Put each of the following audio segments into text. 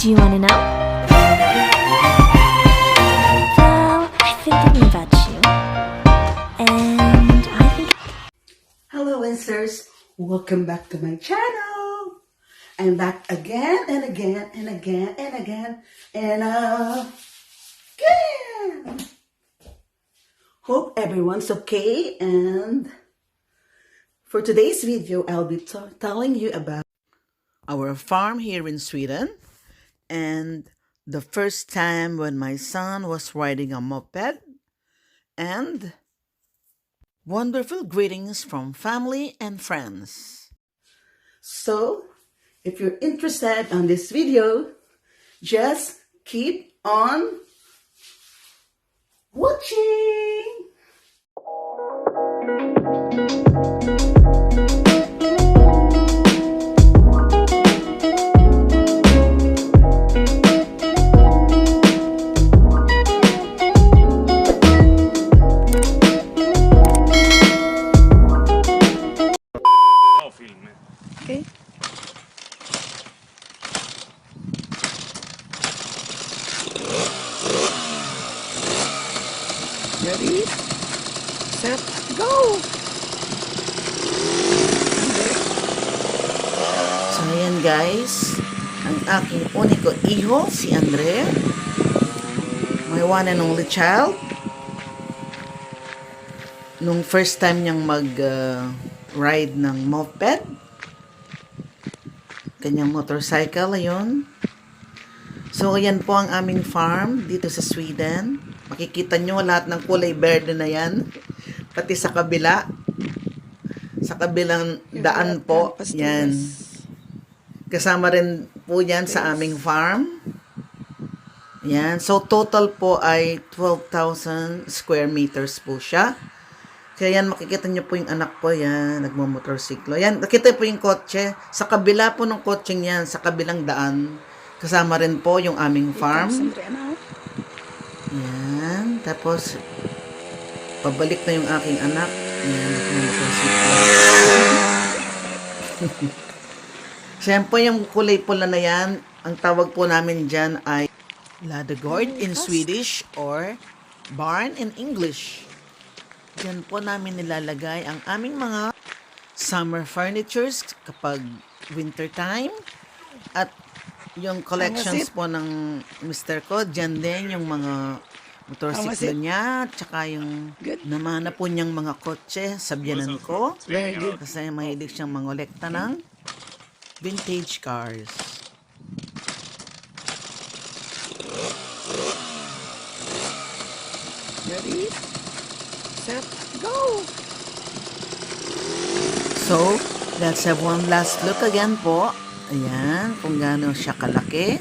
Do you want to know? Well, I've been thinking about you. And I think... Hello, Winsters. Welcome back to my channel. I'm back again and again and again and again and again. Hope everyone's okay. And for today's video, I'll be telling you about our farm here in Sweden. And the first time when my son was riding a moped. And wonderful greetings from family and friends. So, if you're interested on this video, just keep on watching. Okay. Ready, set, go! So ayan guys, ang aking unico hijo, si Andre, my one and only child. Nung first time niyang mag-ride ng moped, kanyang motorcycle, ayun. So, ayan po ang aming farm dito sa Sweden. Makikita nyo lahat ng kulay verde na yan. Pati sa kabila. Sa kabilang daan po. Yan. Kasama rin po yan sa aming farm. Yan. So, total po ay 12,000 square meters po siya. Kaya yan, makikita nyo po yung anak po, yan, nagmamotorsiklo. Yan, nakita po yung kotse. Sa kabila po ng kotseng yan, sa kabilang daan, kasama rin po yung aming farm. Yan, tapos, pabalik na yung aking anak. Yan, nagmamotorsiklo. Siyempre, yung kulay pula na yan, ang tawag po namin dyan ay ladugård in Swedish or barn in English. Diyan po namin nilalagay ang aming mga summer furnitures kapag winter time. At yung collections po ng Mr. ko, dyan din yung mga motorsiklo niya, tsaka yung namana po niyang mga kotse, sabyanan ko. Kasi mahilig siyang mangolekta ng vintage cars. Ready? Set, go! So, let's have one last look again po. Ayan, kung gaano siya kalaki.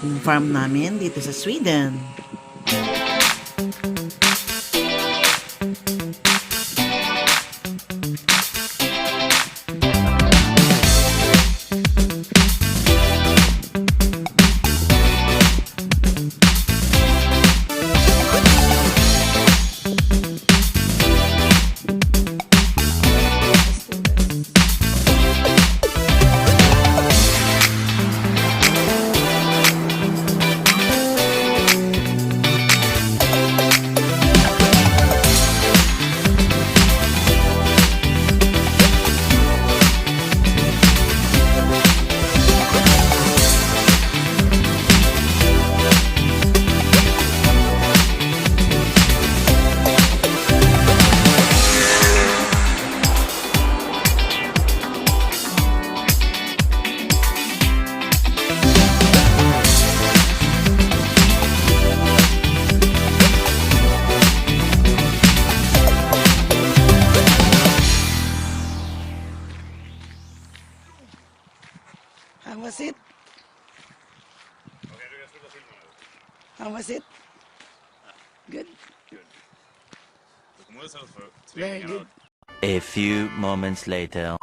Yung farm namin dito sa Sweden. How was it? How was it? Good? Very good. A few moments later.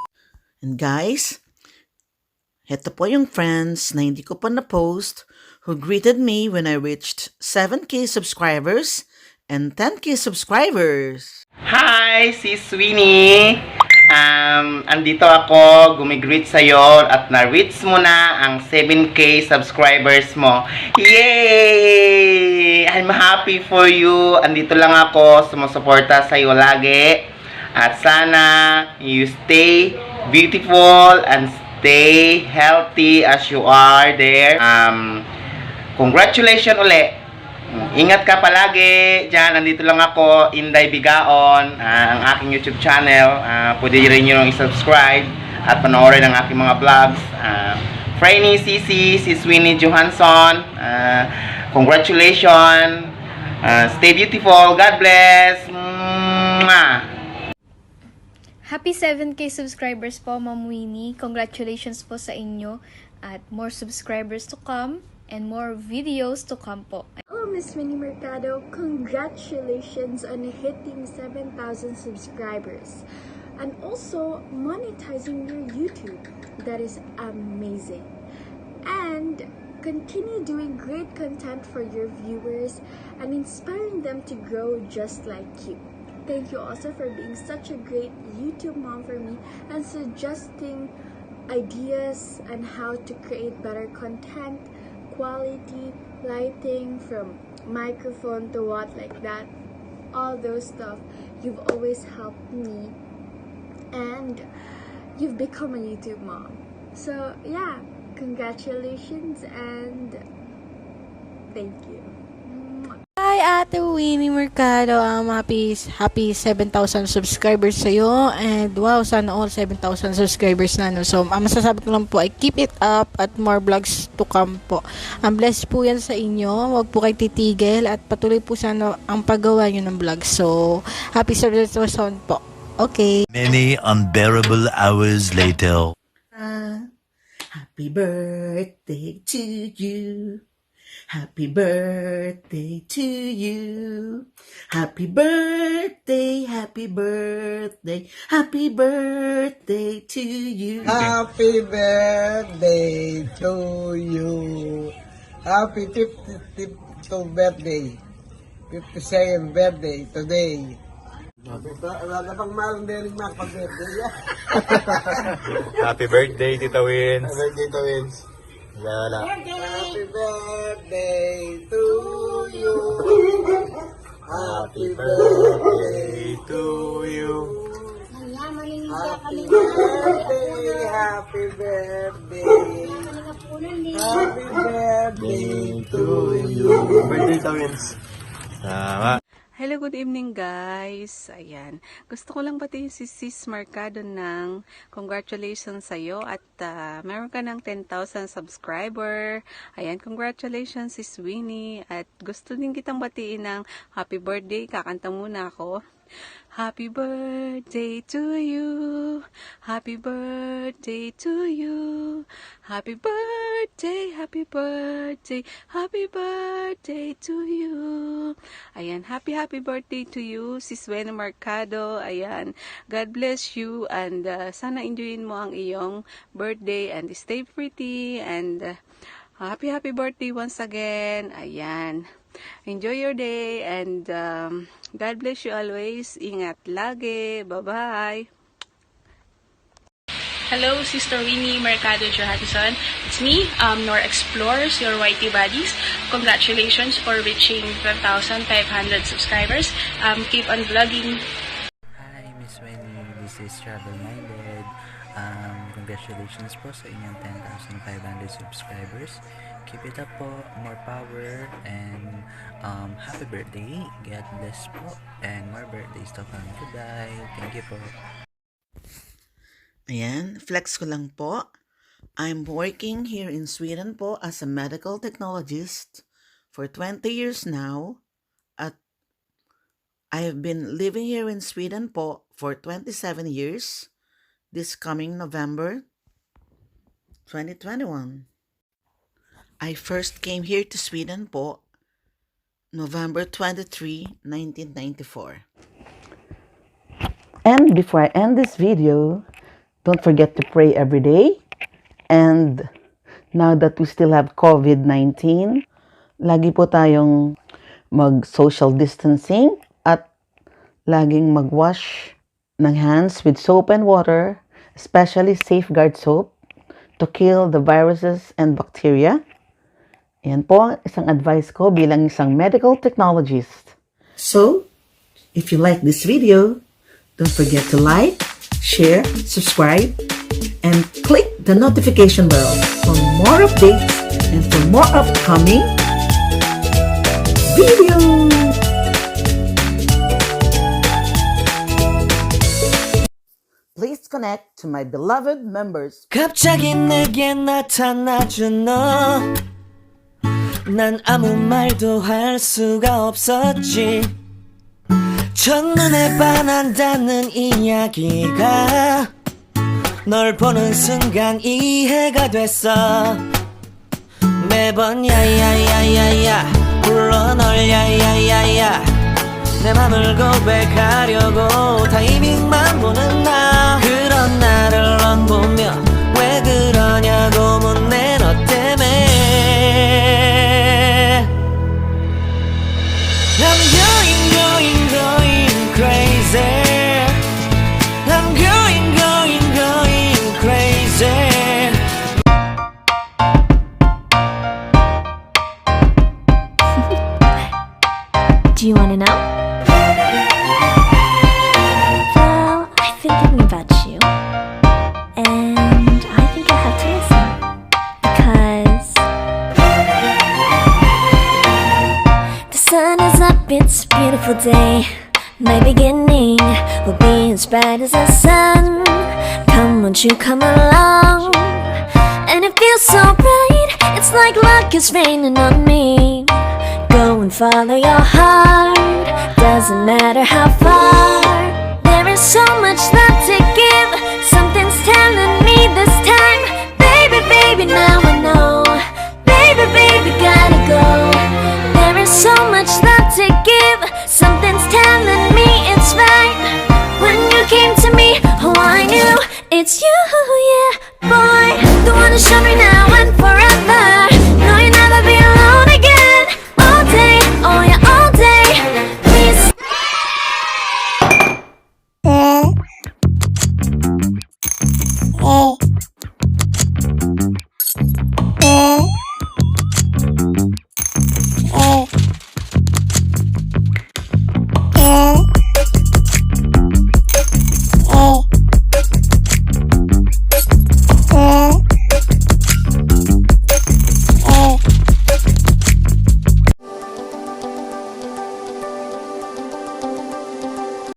And guys, heto po yung friends na hindi ko pa na-post who greeted me when I reached 7K subscribers and 10K subscribers. Hi, sis Winnie. andito ako, gumigreet sa'yo at na-reach mo na ang 7K subscribers mo. Yay! I'm happy for you. Andito lang ako, sumusuporta sa'yo lagi. At sana you stay beautiful and stay healthy as you are there. Congratulations uli. Ingat ka palagi dyan. Nandito lang ako, Inday Bigaon, ang aking YouTube channel. Pwede rin nyo i-subscribe at panoorin ang aking mga vlogs. Franny, Sisi, Sis Winnie Johansson, congratulations. Stay beautiful. God bless. Mwah. Happy 7K subscribers po, Ma'am Winnie. Congratulations po sa inyo at more subscribers to come and more videos to come po. Hello, Miss Winnie Mercado. Congratulations on hitting 7,000 subscribers and also monetizing your YouTube. That is amazing. And continue doing great content for your viewers and inspiring them to grow just like you. Thank you also for being such a great YouTube mom for me and suggesting ideas on how to create better content, quality, lighting, from microphone to what, like that, all those stuff. You've always helped me and you've become a YouTube mom. So yeah, congratulations and thank you. Hi, Ate Winnie Mercado. Happy 7,000 subscribers sa'yo. And wow, sana all 7,000 subscribers na. No? So, ang masasabi ko lang po ay keep it up at more vlogs to come po. Ang blessed po yan sa inyo. Huwag po kayo titigil at patuloy po sana ang paggawa nyo ng vlog. So, happy 7,000 po. Okay. Many unbearable hours later. Happy birthday to you. Happy birthday to you. Happy birthday, happy birthday, happy birthday to you. Happy birthday to you. Happy 52nd birthday. 52nd birthday today. Wala pang malong dering makapag-birthday. Happy birthday, Tita Wins. Happy birthday, Tita Wins. Lala. Happy birthday to you. Happy birthday to you. Happy birthday, happy birthday. Happy birthday to you. Birthday, Tita Wins. Tama. Hello, good evening guys. Ayan. Gusto ko lang batiin si Sis Mercado ng congratulations sa'yo at meron ka ng 10,000 subscriber. Ayan, congratulations Sis Winnie. At gusto din kitang batiin ng happy birthday. Kakanta muna ako. Happy birthday to you. Happy birthday to you. Happy birthday, happy birthday, happy birthday to you. Ayan, happy birthday to you, Sis Winnie Mercado. Ayan, God bless you and sana enjoyin mo ang iyong birthday and stay pretty and happy birthday once again. Ayan. Enjoy your day and God bless you always. Ingat lagi. Bye-bye. Hello, Sister Winnie Mercado Johansson. It's me, Nor Explores, your YT buddies. Congratulations for reaching 12,500 subscribers. Keep on vlogging. Hi, Miss Winnie. This is Travel Minded. Congratulations po sa inyong 10,500 subscribers. Keep it up po. More power and happy birthday. God bless po. And more birthdays to come. Goodbye. Thank you po. Ayan, flex ko lang po. I'm working here in Sweden po as a medical technologist for 20 years now. At I have been living here in Sweden po for 27 years. This coming November 2021. I first came here to Sweden po November 23, 1994. And before I end this video, don't forget to pray every day. And now that we still have COVID-19, lagi po tayong mag-social distancing at laging mag-wash ng hands with soap and water especially safeguard soap to kill the viruses and bacteria. Yan po ang isang advice ko bilang isang medical technologist. So, if you like this video, don't forget to like, share, subscribe, and click the notification bell for more updates and for more upcoming videos. Please connect to my beloved members. 갑자기 내게 나타나준 너, 난 아무 말도 할 수가 없었지. 첫눈에 반한다는 이야기가 널 보는 순간 이해가 됐어. 매번 야야야야야 불러 널 야야야야 내 맘을 고백하려고 타이밍만 보는 나. 그런 나를 넌 보며 왜 그러냐고 묻네 너 때문에. I'm going crazy. I'm going crazy. Do you want to know? Well, I've been thinking about you, and I think I have to listen, because the sun is up, it's a beautiful day. My beginning will be as bright as the sun. Come, won't you come along? And it feels so bright, it's like luck is raining on me. Go and follow your heart, doesn't matter how far. There is so much love to give, something's telling me this time. Baby, baby, now I know. Baby, baby, gotta go. There is so much love to give, something's telling me it's right. When you came to me, oh I knew it's you, yeah, boy. The one to show me now and forever.